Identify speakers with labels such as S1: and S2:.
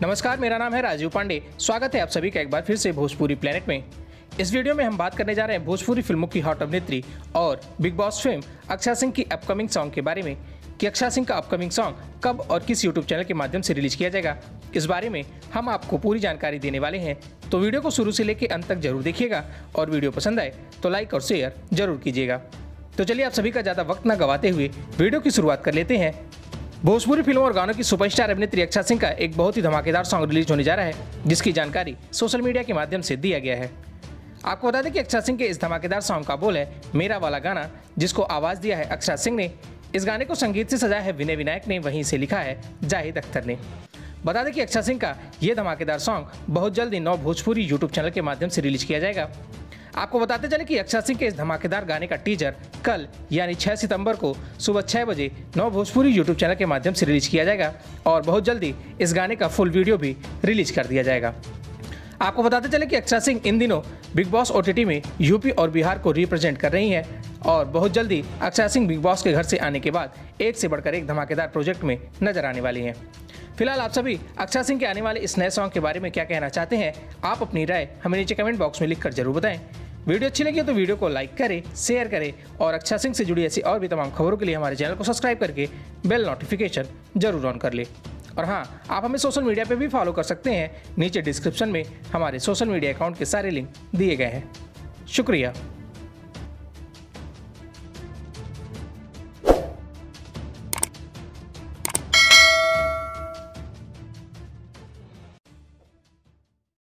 S1: नमस्कार, मेरा नाम है राजीव पांडे। स्वागत है आप सभी का एक बार फिर से भोजपुरी प्लेनेट में। इस वीडियो में हम बात करने जा रहे हैं भोजपुरी फिल्मों की हॉट अभिनेत्री और big boss film Akshara Singh की अपकमिंग सॉन्ग के बारे में कि अक्षरा सिंह का अपकमिंग सॉन्ग कब और किस यूट्यूब चैनल के माध्यम से रिलीज किया जाएगा। इस बारे में हम आपको पूरी जानकारी देने वाले हैं, तो वीडियो को शुरू से लेकर अंत तक जरूर देखिएगा और वीडियो पसंद आए तो लाइक और शेयर जरूर कीजिएगा। तो चलिए आप सभी का ज़्यादा वक्त न गवाते हुए वीडियो की शुरुआत कर लेते हैं। भोजपुरी फिल्मों और गानों की सुपरस्टार अभिनेत्री अक्षरा सिंह का एक बहुत ही धमाकेदार सॉन्ग रिलीज होने जा रहा है, जिसकी जानकारी सोशल मीडिया के माध्यम से दिया गया है। आपको बता दें कि अक्षरा सिंह के इस धमाकेदार सॉन्ग का बोल है मेरा वाला गाना, जिसको आवाज़ दिया है अक्षरा सिंह ने। इस गाने को संगीत से सजाया है विनय विनायक ने, वहीं से लिखा है जाहिद अख्तर ने। बता दें कि अक्षरा सिंह का ये धमाकेदार सॉन्ग बहुत जल्द ही नौ भोजपुरी यूट्यूब चैनल के माध्यम से रिलीज किया जाएगा। आपको बताते चले कि अक्षरा सिंह के इस धमाकेदार गाने का टीजर कल यानी 6 सितंबर को सुबह 6 बजे नौ भोजपुरी यूट्यूब चैनल के माध्यम से रिलीज किया जाएगा और बहुत जल्दी इस गाने का फुल वीडियो भी रिलीज कर दिया जाएगा। आपको बताते चले कि अक्षरा सिंह इन दिनों बिग बॉस ओटीटी में यूपी और बिहार को रिप्रेजेंट कर रही हैं और बहुत जल्दी अक्षरा सिंह बिग बॉस के घर से आने के बाद एक से बढ़कर एक धमाकेदार प्रोजेक्ट में नजर आने वाली हैं। फिलहाल आप सभी अक्षरा सिंह के आने वाले इस नए सॉन्ग के बारे में क्या कहना चाहते हैं, आप अपनी राय हमें नीचे कमेंट बॉक्स में लिखकर जरूर बताएं। वीडियो अच्छी लगी तो वीडियो को लाइक करें, शेयर करें और अक्षरा सिंह से जुड़ी ऐसी और भी तमाम खबरों के लिए हमारे चैनल को सब्सक्राइब करके बेल नोटिफिकेशन जरूर ऑन कर लें। और हाँ, आप हमें सोशल मीडिया पे भी फॉलो कर सकते हैं। नीचे डिस्क्रिप्शन में हमारे सोशल मीडिया अकाउंट के सारे लिंक दिए गए हैं। शुक्रिया।